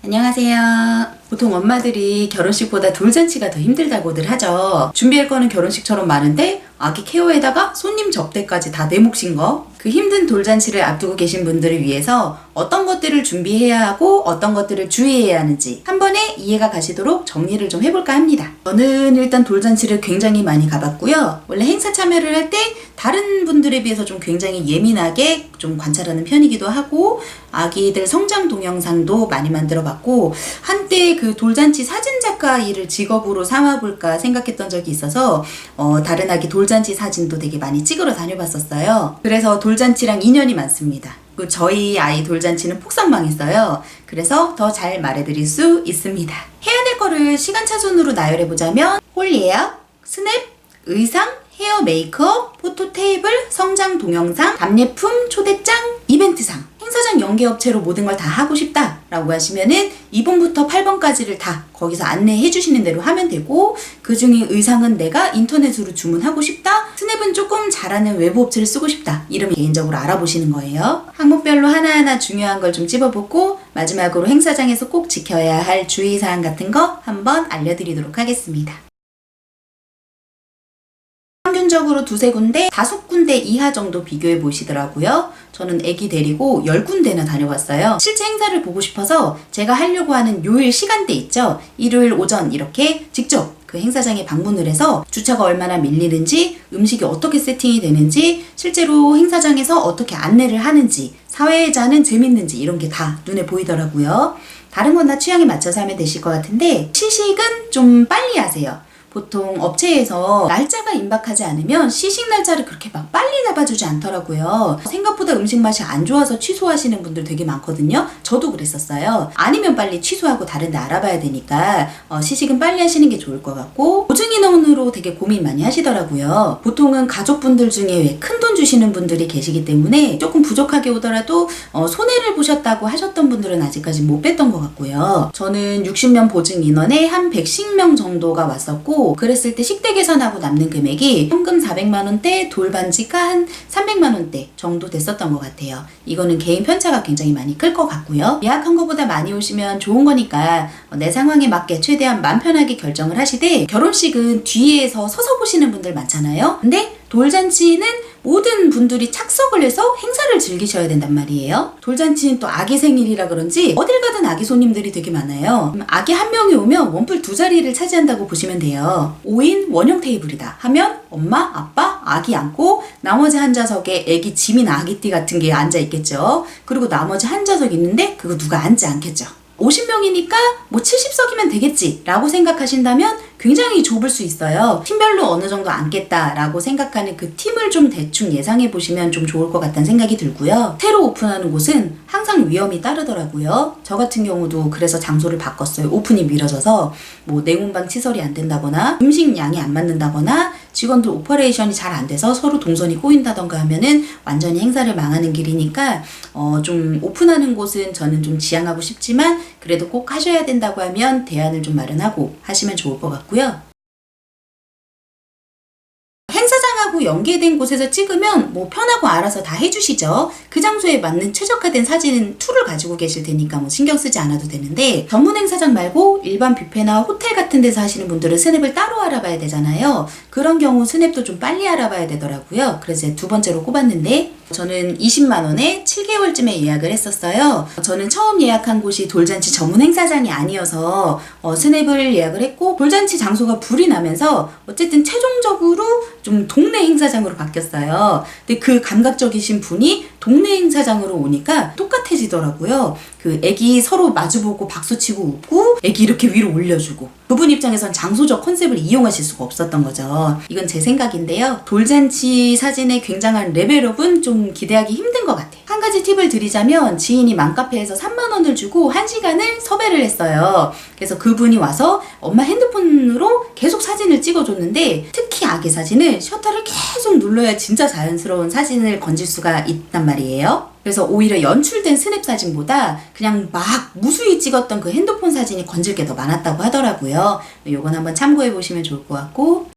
안녕하세요. 보통 엄마들이 결혼식보다 돌잔치가 더 힘들다고들 하죠. 준비할 거는 결혼식처럼 많은데 아기 케어에다가 손님 접대까지 다 내 몫인 거. 그 힘든 돌잔치를 앞두고 계신 분들을 위해서 어떤 것들을 준비해야 하고 어떤 것들을 주의해야 하는지 한 번에 이해가 가시도록 정리를 좀 해볼까 합니다. 저는 일단 돌잔치를 굉장히 많이 가봤고요. 원래 행사 참여를 할 때 다른 분들에 비해서 좀 굉장히 예민하게 좀 관찰하는 편이기도 하고 아기들 성장 동영상도 많이 만들어 봤고 한때 그 돌잔치 사진작가 일을 직업으로 삼아볼까 생각했던 적이 있어서 다른 아기 돌잔치 사진도 되게 많이 찍으러 다녀봤었어요. 그래서 돌잔치랑 인연이 많습니다. 저희 아이 돌잔치는 폭삭망했어요. 그래서 더 잘 말해드릴 수 있습니다. 해야 될 거를 시간차순으로 나열해보자면 홀 예약, 스냅, 의상, 헤어 메이크업, 포토 테이블, 성장 동영상, 답례품, 초대장, 이벤트상. 행사장 연계업체로 모든 걸 다 하고 싶다 라고 하시면은 2번부터 8번까지를 다 거기서 안내해 주시는 대로 하면 되고, 그 중에 의상은 내가 인터넷으로 주문하고 싶다, 스냅은 조금 잘하는 외부 업체를 쓰고 싶다, 이러면 개인적으로 알아보시는 거예요. 항목별로 하나하나 중요한 걸 좀 찝어보고 마지막으로 행사장에서 꼭 지켜야 할 주의사항 같은 거 한번 알려드리도록 하겠습니다. 평균적으로 두세 군데, 5군데 이하 정도 비교해 보시더라고요. 저는 애기 데리고 10군데나 다녀봤어요. 실제 행사를 보고 싶어서 제가 하려고 하는 요일 시간대 있죠? 일요일 오전 이렇게 직접 그 행사장에 방문을 해서 주차가 얼마나 밀리는지, 음식이 어떻게 세팅이 되는지, 실제로 행사장에서 어떻게 안내를 하는지, 사회자는 재밌는지 이런 게 다 눈에 보이더라고요. 다른 건 다 취향에 맞춰서 하면 되실 것 같은데 시식은 좀 빨리 하세요. 보통 업체에서 날짜가 임박하지 않으면 시식 날짜를 그렇게 막 빨리 잡아주지 않더라고요. 생각보다 음식 맛이 안 좋아서 취소하시는 분들 되게 많거든요. 저도 그랬었어요. 아니면 빨리 취소하고 다른 데 알아봐야 되니까 시식은 빨리 하시는 게 좋을 것 같고, 보증 인원으로 되게 고민 많이 하시더라고요. 보통은 가족분들 중에 왜 큰돈 주시는 분들이 계시기 때문에 조금 부족하게 오더라도 손해를 보셨다고 하셨던 분들은 아직까지 못 뵀던 것 같고요. 저는 60명 보증 인원에 한 110명 정도가 왔었고, 그랬을 때 식대 계산하고 남는 금액이 현금 400만원대, 돌반지가 한 300만원대 정도 됐었던 것 같아요. 이거는 개인 편차가 굉장히 많이 클 것 같고요. 예약한 것보다 많이 오시면 좋은 거니까 내 상황에 맞게 최대한 마음 편하게 결정을 하시되, 결혼식은 뒤에서 서서 보시는 분들 많잖아요. 근데 돌잔치는 모든 분들이 착석을 해서 행사를 즐기셔야 된단 말이에요. 돌잔치는 또 아기 생일이라 그런지 어딜 가든 아기 손님들이 되게 많아요. 아기 한 명이 오면 원뿔 2자리를 차지한다고 보시면 돼요. 5인 원형 테이블이다 하면 엄마, 아빠, 아기 앉고 나머지 한 좌석에 애기 짐이나 아기띠 같은 게 앉아 있겠죠. 그리고 나머지 한 좌석 있는데 그거 누가 앉지 않겠죠. 50명이니까 뭐 70석이면 되겠지 라고 생각하신다면 굉장히 좁을 수 있어요. 팀별로 어느 정도 앉겠다 라고 생각하는 그 팀을 좀 대충 예상해 보시면 좀 좋을 것 같다는 생각이 들고요. 새로 오픈하는 곳은 항상 위험이 따르더라고요. 저 같은 경우도 그래서 장소를 바꿨어요. 오픈이 미뤄져서 뭐 냉온방 시설이 안 된다거나 음식 양이 안 맞는다거나 직원들 오퍼레이션이 잘 안 돼서 서로 동선이 꼬인다던가 하면은 완전히 행사를 망하는 길이니까 좀 오픈하는 곳은 저는 좀 지양하고 싶지만 그래도 꼭 하셔야 된다고 하면 대안을 좀 마련하고 하시면 좋을 것 같고요. 행사장하고 연계된 곳에서 찍으면 뭐 편하고 알아서 다 해주시죠. 그 장소에 맞는 최적화된 사진 툴을 가지고 계실 테니까 뭐 신경 쓰지 않아도 되는데, 전문 행사장 말고 일반 뷔페나 호텔 같은 데서 하시는 분들은 스냅을 따로 알아봐야 되잖아요. 그런 경우 스냅도 좀 빨리 알아봐야 되더라고요. 그래서 2번째로 꼽았는데, 저는 20만원에 7개월쯤에 예약을 했었어요. 저는 처음 예약한 곳이 돌잔치 전문 행사장이 아니어서 스냅을 예약을 했고, 돌잔치 장소가 불이 나면서 어쨌든 최종적으로 좀 동네 행사장으로 바뀌었어요. 근데 그 감각적이신 분이 동네 행사장으로 오니까 똑같아지더라고요. 그 애기 서로 마주보고 박수치고 웃고 애기 이렇게 위로 올려주고, 그분 입장에선 장소적 컨셉을 이용하실 수가 없었던 거죠. 이건 제 생각인데요. 돌잔치 사진의 굉장한 레벨업은 좀 기대하기 힘든 것 같아요. 한 가지 팁을 드리자면, 지인이 맘카페에서 3만원을 주고 1시간을 섭외를 했어요. 그래서 그분이 와서 엄마 핸드폰으로 계속 사진을 찍어줬는데, 특히 아기 사진은 셔터를 계속 눌러야 진짜 자연스러운 사진을 건질 수가 있단 말이에요. 그래서 오히려 연출된 스냅 사진보다 그냥 막 무수히 찍었던 그 핸드폰 사진이 건질 게 더 많았다고 하더라고요. 요건 한번 참고해 보시면 좋을 것 같고,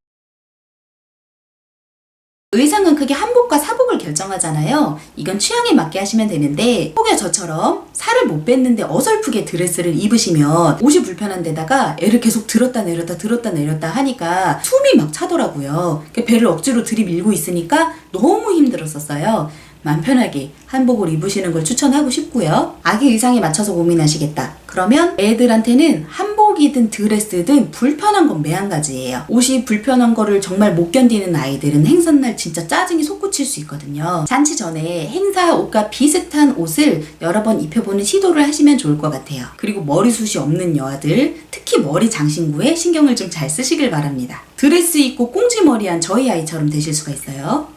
의상은 크게 한복과 사복을 결정하잖아요. 이건 취향에 맞게 하시면 되는데 혹여 저처럼 살을 못 뺐는데 어설프게 드레스를 입으시면 옷이 불편한 데다가 애를 계속 들었다 내렸다 하니까 숨이 막 차더라고요. 배를 억지로 들이밀고 있으니까 너무 힘들었었어요. 마음 편하게 한복을 입으시는 걸 추천하고 싶고요. 아기 의상에 맞춰서 고민하시겠다. 그러면 애들한테는 한복이든 드레스든 불편한 건 매한가지예요. 옷이 불편한 거를 정말 못 견디는 아이들은 행사날 진짜 짜증이 솟구칠 수 있거든요. 잔치 전에 행사 옷과 비슷한 옷을 여러 번 입혀보는 시도를 하시면 좋을 것 같아요. 그리고 머리숱이 없는 여아들, 특히 머리 장신구에 신경을 좀 잘 쓰시길 바랍니다. 드레스 입고 꽁지머리한 저희 아이처럼 되실 수가 있어요.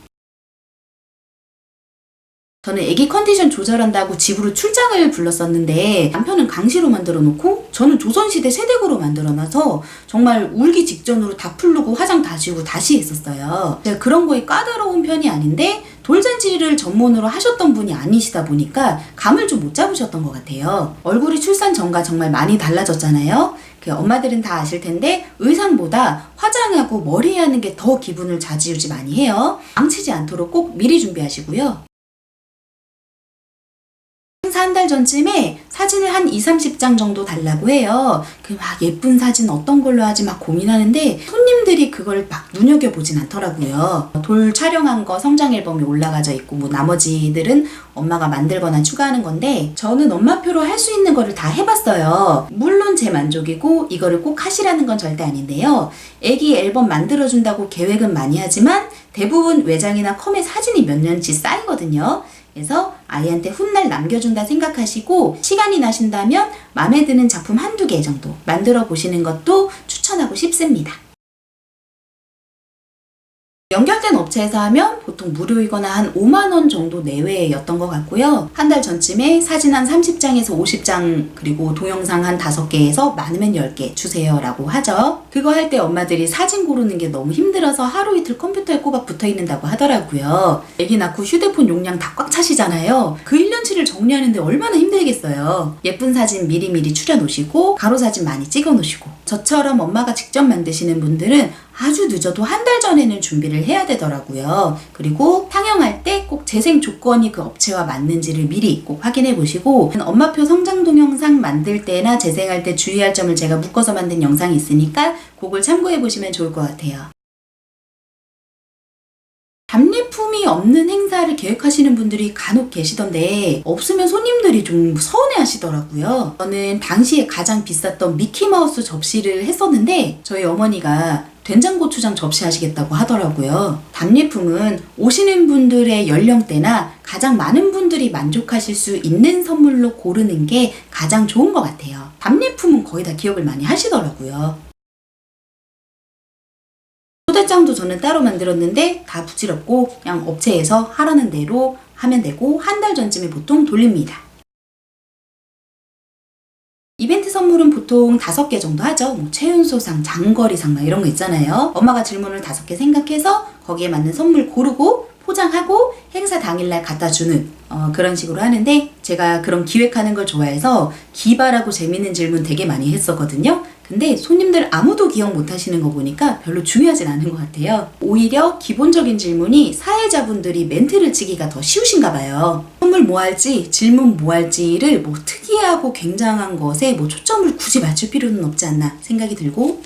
저는 애기 컨디션 조절한다고 집으로 출장을 불렀었는데 남편은 강시로 만들어 놓고 저는 조선시대 세댁으로 만들어 놔서 정말 울기 직전으로 다 풀르고 화장 다 지우고 다시 했었어요. 제가 그런 거에 까다로운 편이 아닌데 돌잔치를 전문으로 하셨던 분이 아니시다 보니까 감을 좀 못 잡으셨던 것 같아요. 얼굴이 출산 전과 정말 많이 달라졌잖아요. 엄마들은 다 아실 텐데 의상보다 화장하고 머리 하는 게 더 기분을 좌지우지 많이 해요. 망치지 않도록 꼭 미리 준비하시고요. 행사 한 달 전쯤에 사진을 한 20-30장 정도 달라고 해요. 막 예쁜 사진 어떤 걸로 하지 막 고민하는데 손님들이 그걸 막 눈여겨보진 않더라고요. 돌 촬영한 거 성장 앨범이 올라가져 있고 뭐 나머지들은 엄마가 만들거나 추가하는 건데 저는 엄마표로 할 수 있는 거를 다 해봤어요. 물론 제 만족이고 이거를 꼭 하시라는 건 절대 아닌데요. 애기 앨범 만들어준다고 계획은 많이 하지만 대부분 외장이나 컴에 사진이 몇 년치 쌓이거든요. 그래서 아이한테 훗날 남겨준다 생각하시고 시간이 나신다면 마음에 드는 작품 한두 개 정도 만들어 보시는 것도 추천하고 싶습니다. 연결된 업체에서 하면 보통 무료이거나 한 5만 원 정도 내외였던 것 같고요. 한 달 전쯤에 사진 한 30장에서 50장 그리고 동영상 한 5개에서 많으면 10개 주세요 라고 하죠. 그거 할 때 엄마들이 사진 고르는 게 너무 힘들어서 하루 이틀 컴퓨터에 꼬박 붙어 있는다고 하더라고요. 애기 낳고 휴대폰 용량 다 꽉 차시잖아요. 그 1년치를 정리하는데 얼마나 힘들겠어요. 예쁜 사진 미리미리 추려 놓으시고 가로 사진 많이 찍어 놓으시고 저처럼 엄마가 직접 만드시는 분들은 아주 늦어도 한 달 전에는 준비를 해야 되더라고요. 그리고 상영할 때 꼭 재생 조건이 그 업체와 맞는지를 미리 꼭 확인해 보시고 엄마표 성장 동영상 만들 때나 재생할 때 주의할 점을 제가 묶어서 만든 영상이 있으니까 그걸 참고해 보시면 좋을 것 같아요. 답례품이 없는 행사를 계획하시는 분들이 간혹 계시던데 없으면 손님들이 좀 서운해 하시더라고요. 저는 당시에 가장 비쌌던 미키마우스 접시를 했었는데 저희 어머니가 된장고추장 접시 하시겠다고 하더라고요. 답례품은 오시는 분들의 연령대나 가장 많은 분들이 만족하실 수 있는 선물로 고르는 게 가장 좋은 것 같아요. 답례품은 거의 다 기억을 많이 하시더라고요. 초대장도 저는 따로 만들었는데 다 부질없고 그냥 업체에서 하라는 대로 하면 되고 한 달 전쯤에 보통 돌립니다. 이벤트 선물은 보통 5개 정도 하죠. 뭐 최연소상, 장거리상 막 이런 거 있잖아요. 엄마가 질문을 5개 생각해서 거기에 맞는 선물 고르고 포장하고 행사 당일날 갖다 주는 그런 식으로 하는데 제가 그런 기획하는 걸 좋아해서 기발하고 재밌는 질문 되게 많이 했었거든요. 근데 손님들 아무도 기억 못 하시는 거 보니까 별로 중요하진 않은 것 같아요. 오히려 기본적인 질문이 사회자분들이 멘트를 치기가 더 쉬우신가 봐요. 선물 뭐 할지, 질문 뭐 할지를 뭐 특이하고 굉장한 것에 뭐 초점을 굳이 맞출 필요는 없지 않나 생각이 들고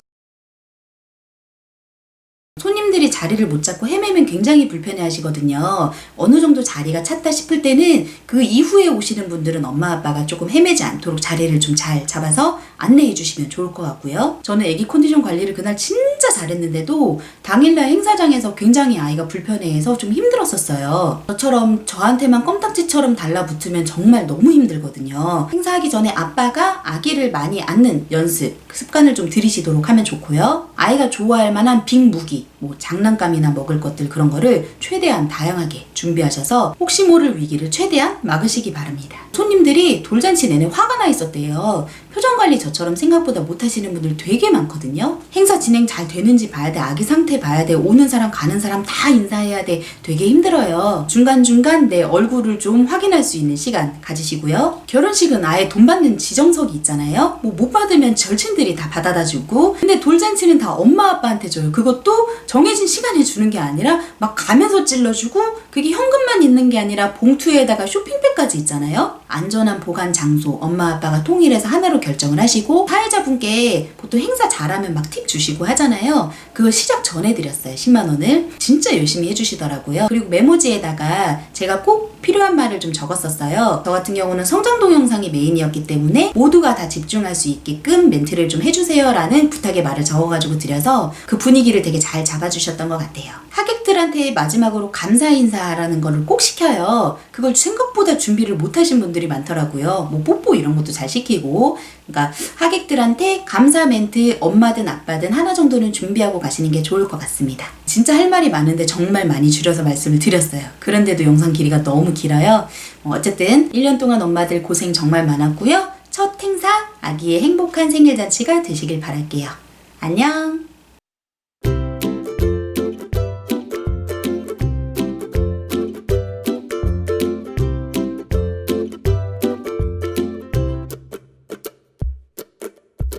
손님들이 자리를 못 잡고 헤매면 굉장히 불편해 하시거든요. 어느 정도 자리가 찼다 싶을 때는 그 이후에 오시는 분들은 엄마 아빠가 조금 헤매지 않도록 자리를 좀 잘 잡아서 안내해 주시면 좋을 것 같고요. 저는 애기 컨디션 관리를 그날 진짜 잘했는데도 당일날 행사장에서 굉장히 아이가 불편해해서 좀 힘들었었어요. 저처럼 저한테만 껌딱지처럼 달라붙으면 정말 너무 힘들거든요. 행사하기 전에 아빠가 아기를 많이 안는 연습, 습관을 좀 들이시도록 하면 좋고요. 아이가 좋아할 만한 빅 무기, 뭐 장난감이나 먹을 것들 그런 거를 최대한 다양하게 준비하셔서 혹시 모를 위기를 최대한 막으시기 바랍니다. 손님들이 돌잔치 내내 화가 나 있었대요. 표정 관리 저처럼 생각보다 못하시는 분들 되게 많거든요. 행사 진행 잘 되는지 봐야 돼, 아기 상태 봐야 돼, 오는 사람 가는 사람 다 인사해야 돼. 되게 힘들어요. 중간중간 내 얼굴을 좀 확인할 수 있는 시간 가지시고요. 결혼식은 아예 돈 받는 지정석이 있잖아요. 뭐 못 받으면 절친들이 다 받아다 주고 근데 돌잔치는 다 엄마 아빠한테 줘요. 그것도 정해진 시간에 주는 게 아니라 막 가면서 찔러주고 그게 현금만 있는 게 아니라 봉투에다가 쇼핑백까지 있잖아요. 안전한 보관 장소 엄마 아빠가 통일해서 하나로 결정을 하시고 사회자분께 보통 행사 잘하면 막 팁 주시고 하잖아요. 그거 시작 전에 드렸어요. 10만 원을. 진짜 열심히 해주시더라고요. 그리고 메모지에다가 제가 꼭 필요한 말을 좀 적었었어요. 저 같은 경우는 성장 동영상이 메인이었기 때문에 모두가 다 집중할 수 있게끔 멘트를 좀 해주세요 라는 부탁의 말을 적어가지고 드려서 그 분위기를 되게 잘 잡아주셨던 것 같아요. 하객들한테 마지막으로 감사 인사라는 거를 꼭 시켜요. 그걸 생각보다 준비를 못하신 분들이 많더라고요. 뭐 뽀뽀 이런 것도 잘 시키고. 그러니까 하객들한테 감사 멘트 엄마든 아빠든 하나 정도는 준비하고 가시는 게 좋을 것 같습니다. 진짜 할 말이 많은데 정말 많이 줄여서 말씀을 드렸어요. 그런데도 영상 길이가 너무 길어요. 어쨌든 1년 동안 엄마들 고생 정말 많았고요. 첫 행사 아기의 행복한 생일잔치가 되시길 바랄게요. 안녕.